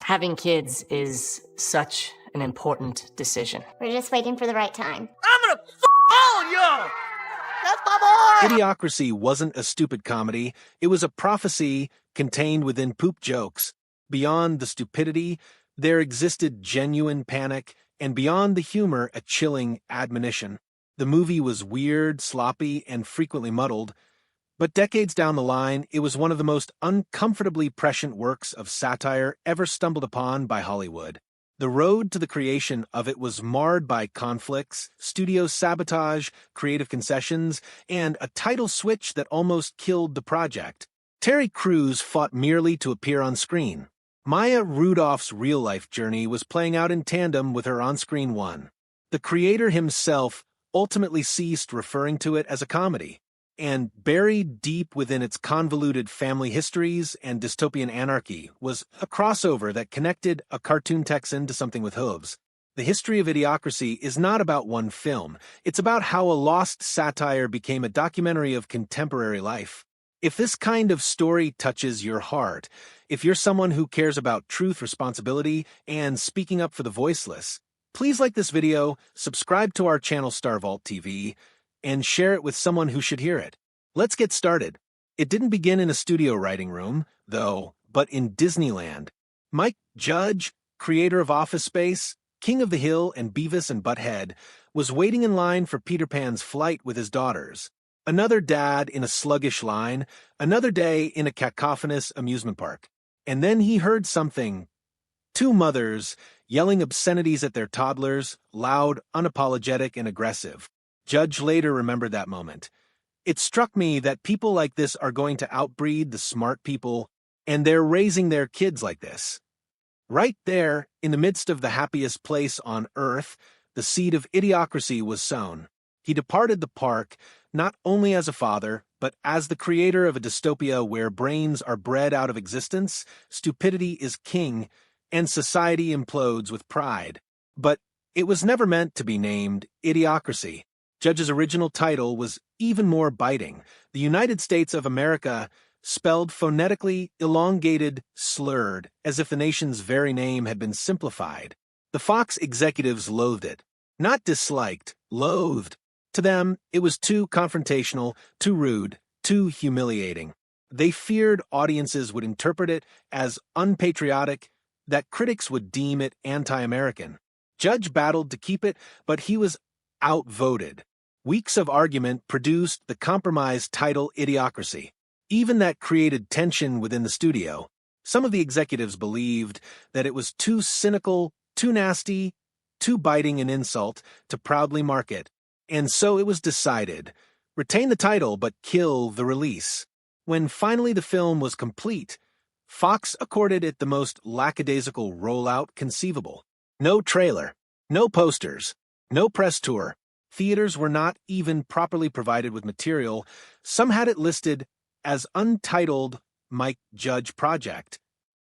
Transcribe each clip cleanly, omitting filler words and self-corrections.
Having kids is such an important decision. We're just waiting for the right time. I'm gonna all y'all! That's my boy! Idiocracy wasn't a stupid comedy. It was a prophecy contained within poop jokes. Beyond the stupidity, there existed genuine panic, and beyond the humor, a chilling admonition. The movie was weird, sloppy, and frequently muddled, but decades down the line, it was one of the most uncomfortably prescient works of satire ever stumbled upon by Hollywood. The road to the creation of it was marred by conflicts, studio sabotage, creative concessions, and a title switch that almost killed the project. Terry Crews fought merely to appear on screen. Maya Rudolph's real-life journey was playing out in tandem with her on-screen one. The creator himself ultimately ceased referring to it as a comedy, and buried deep within its convoluted family histories and dystopian anarchy was a crossover that connected a cartoon Texan to something with hooves. The history of Idiocracy is not about one film. It's about how a lost satire became a documentary of contemporary life. If this kind of story touches your heart, if you're someone who cares about truth, responsibility, and speaking up for the voiceless, please like this video, subscribe to our channel Star Vault TV, and share it with someone who should hear it. Let's get started. It didn't begin in a studio writing room, though, but in Disneyland. Mike Judge, creator of Office Space, King of the Hill, and Beavis and Butt-Head, was waiting in line for Peter Pan's flight with his daughters. Another dad in a sluggish line, another day in a cacophonous amusement park. And then he heard something. Two mothers yelling obscenities at their toddlers, loud, unapologetic, and aggressive. Judge later remembered that moment. It struck me that people like this are going to outbreed the smart people, and they're raising their kids like this. Right there, in the midst of the happiest place on earth, the seed of Idiocracy was sown. He departed the park, not only as a father, but as the creator of a dystopia where brains are bred out of existence, stupidity is king, and society implodes with pride. But it was never meant to be named Idiocracy. Judge's original title was even more biting. The United States of America, spelled phonetically, elongated, slurred, as if the nation's very name had been simplified. The Fox executives loathed it. Not disliked, loathed. To them, it was too confrontational, too rude, too humiliating. They feared audiences would interpret it as unpatriotic, that critics would deem it anti-American. Judge battled to keep it, but he was outvoted. Weeks of argument produced the compromised title Idiocracy. Even that created tension within the studio. Some of the executives believed that it was too cynical, too nasty, too biting an insult to proudly market. And so it was decided, retain the title but kill the release. When finally the film was complete, Fox accorded it the most lackadaisical rollout conceivable. No trailer, no posters, no press tour. Theaters were not even properly provided with material. Some had it listed as untitled Mike Judge Project.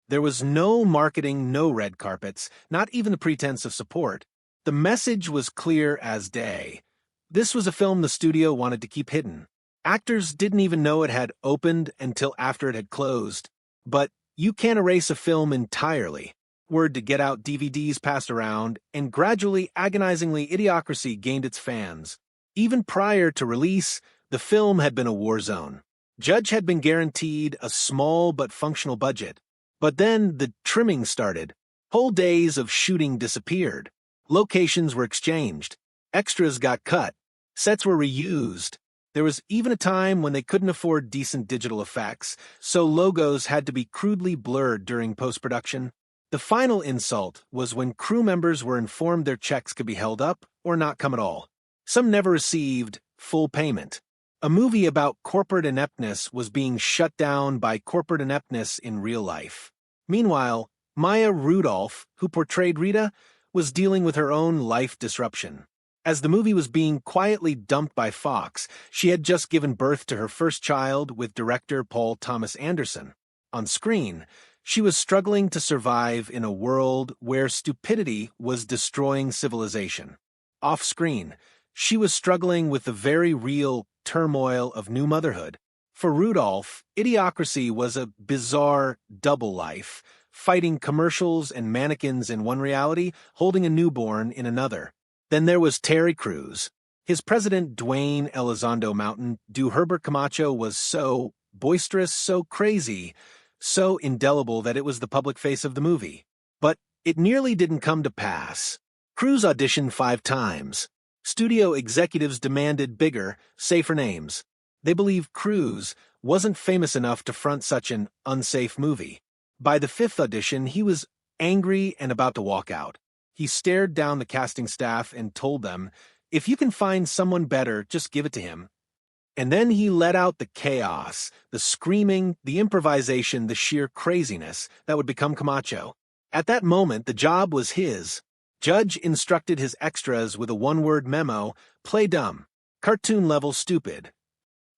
There was no marketing, no red carpets, not even the pretense of support. The message was clear as day. This was a film the studio wanted to keep hidden. Actors didn't even know it had opened until after it had closed. But you can't erase a film entirely. Word to get out DVDs passed around, and gradually, agonizingly, Idiocracy gained its fans. Even prior to release, the film had been a war zone. Judge had been guaranteed a small but functional budget. But then the trimming started. Whole days of shooting disappeared. Locations were exchanged. Extras got cut. Sets were reused. There was even a time when they couldn't afford decent digital effects, so logos had to be crudely blurred during post-production. The final insult was when crew members were informed their checks could be held up or not come at all. Some never received full payment. A movie about corporate ineptness was being shut down by corporate ineptness in real life. Meanwhile, Maya Rudolph, who portrayed Rita, was dealing with her own life disruption. As the movie was being quietly dumped by Fox, she had just given birth to her first child with director Paul Thomas Anderson. On screen, she was struggling to survive in a world where stupidity was destroying civilization. Off-screen, she was struggling with the very real turmoil of new motherhood. For Rudolph, Idiocracy was a bizarre double life, fighting commercials and mannequins in one reality, holding a newborn in another. Then there was Terry Cruz. His president, Dwayne Elizondo Mountain Dew Herbert Kamacho, was so boisterous, so crazy, so indelible that it was the public face of the movie. But it nearly didn't come to pass. Cruz auditioned 5 times. Studio executives demanded bigger, safer names. They believed Cruz wasn't famous enough to front such an unsafe movie. By the 5th audition, he was angry and about to walk out. He stared down the casting staff and told them, "If you can find someone better, just give it to him." And then he let out the chaos, the screaming, the improvisation, the sheer craziness that would become Kamacho. At that moment, the job was his. Judge instructed his extras with a one-word memo: play dumb, cartoon-level stupid.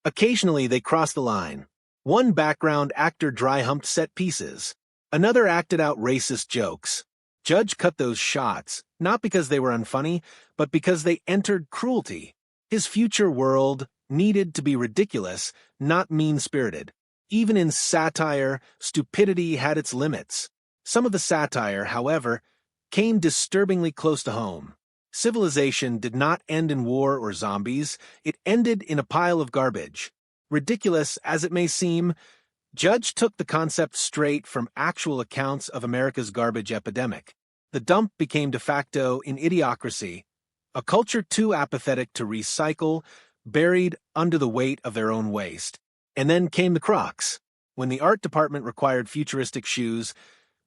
Occasionally, they crossed the line. One background actor dry-humped set pieces. Another acted out racist jokes. Judge cut those shots, not because they were unfunny, but because they entered cruelty. His future world needed to be ridiculous, not mean-spirited. Even in satire, stupidity had its limits. Some of the satire, however, came disturbingly close to home. Civilization did not end in war or zombies. It ended in a pile of garbage. Ridiculous as it may seem, Judge took the concept straight from actual accounts of America's garbage epidemic. The dump became de facto in Idiocracy, a culture too apathetic to recycle, buried under the weight of their own waste. And then came the Crocs. When the art department required futuristic shoes,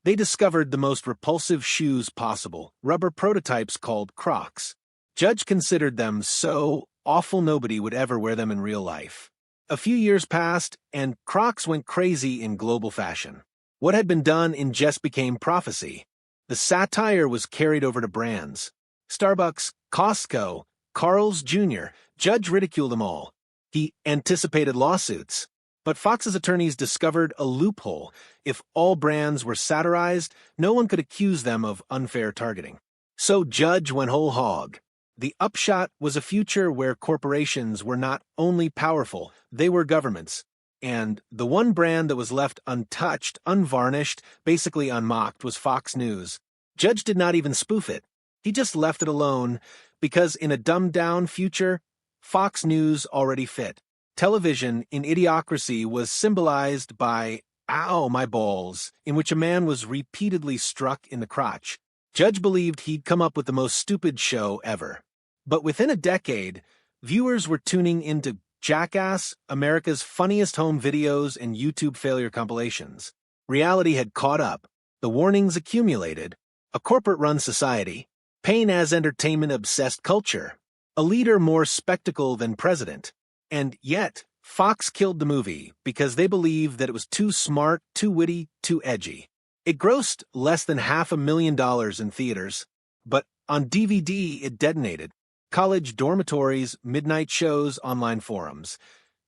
they discovered the most repulsive shoes possible, rubber prototypes called Crocs. Judge considered them so awful nobody would ever wear them in real life. A few years passed, and Crocs went crazy in global fashion. What had been done in jest became prophecy. The satire was carried over to brands. Starbucks, Costco, Carl's Jr., Judge ridiculed them all. He anticipated lawsuits. But Fox's attorneys discovered a loophole. If all brands were satirized, no one could accuse them of unfair targeting. So Judge went whole hog. The upshot was a future where corporations were not only powerful, they were governments. And the one brand that was left untouched, unvarnished, basically unmocked was Fox News. Judge did not even spoof it. He just left it alone because in a dumbed-down future, Fox News already fit. Television in Idiocracy was symbolized by "ow, my balls," in which a man was repeatedly struck in the crotch. Judge believed he'd come up with the most stupid show ever. But within a decade, viewers were tuning into Jackass, America's funniest home videos and YouTube failure compilations. Reality had caught up. The warnings accumulated. A corporate-run society. Pain as entertainment-obsessed culture. A leader more spectacle than president. And yet, Fox killed the movie because they believed that it was too smart, too witty, too edgy. It grossed less than $500,000 in theaters, but on DVD it detonated. College dormitories, midnight shows, online forums.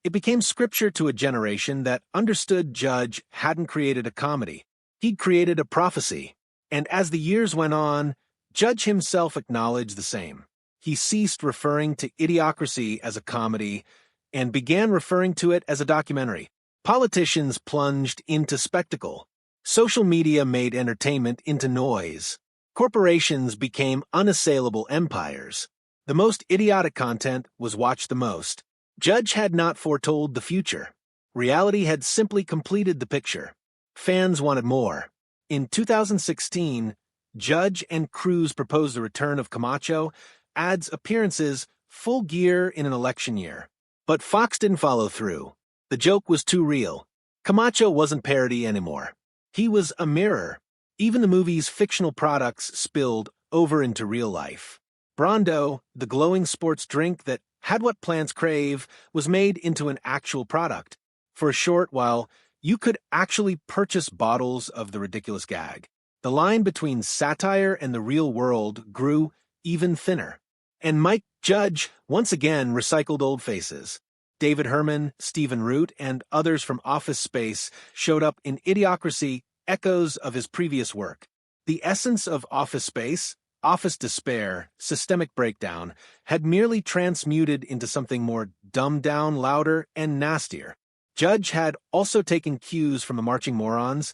It became scripture to a generation that understood Judge hadn't created a comedy. He'd created a prophecy. And as the years went on, Judge himself acknowledged the same. He ceased referring to Idiocracy as a comedy and began referring to it as a documentary. Politicians plunged into spectacle. Social media made entertainment into noise. Corporations became unassailable empires. The most idiotic content was watched the most. Judge had not foretold the future. Reality had simply completed the picture. Fans wanted more. In 2016, Judge and Cruz proposed the return of Kamacho, adds appearances, full gear in an election year. But Fox didn't follow through. The joke was too real. Kamacho wasn't parody anymore. He was a mirror. Even the movie's fictional products spilled over into real life. Brondo, the glowing sports drink that had what plants crave, was made into an actual product. For a short while, you could actually purchase bottles of the ridiculous gag. The line between satire and the real world grew even thinner. And Mike Judge once again recycled old faces. David Herman, Stephen Root, and others from Office Space showed up in Idiocracy, echoes of his previous work. The essence of Office Space, office despair, systemic breakdown, had merely transmuted into something more dumbed down, louder, and nastier. Judge had also taken cues from the Marching Morons,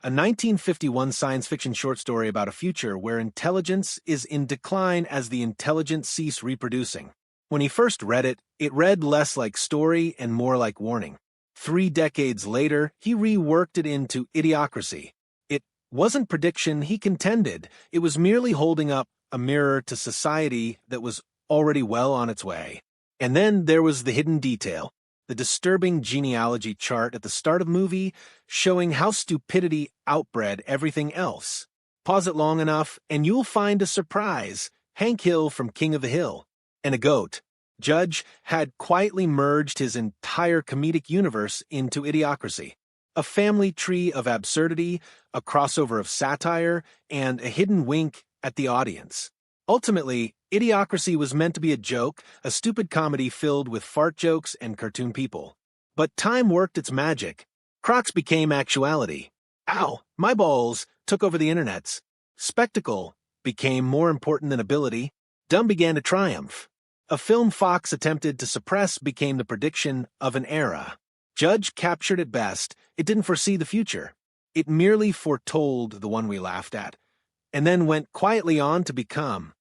a 1951 science fiction short story about a future where intelligence is in decline as the intelligent cease reproducing. When he first read it, it read less like story and more like warning. 3 decades later, he reworked it into Idiocracy. It wasn't prediction, he contended. It was merely holding up a mirror to society that was already well on its way. And then there was the hidden detail, the disturbing genealogy chart at the start of the movie showing how stupidity outbred everything else. Pause it long enough, and you'll find a surprise. Hank Hill from King of the Hill. And a goat. Judge had quietly merged his entire comedic universe into Idiocracy. A family tree of absurdity, a crossover of satire, and a hidden wink at the audience. Ultimately, Idiocracy was meant to be a joke, a stupid comedy filled with fart jokes and cartoon people. But time worked its magic. Crocs became actuality. Ow, my balls took over the internets. Spectacle became more important than ability. Dumb began to triumph. A film Fox attempted to suppress became the prediction of an era. Judge captured it best. It didn't foresee the future. It merely foretold the one we laughed at, and then went quietly on to become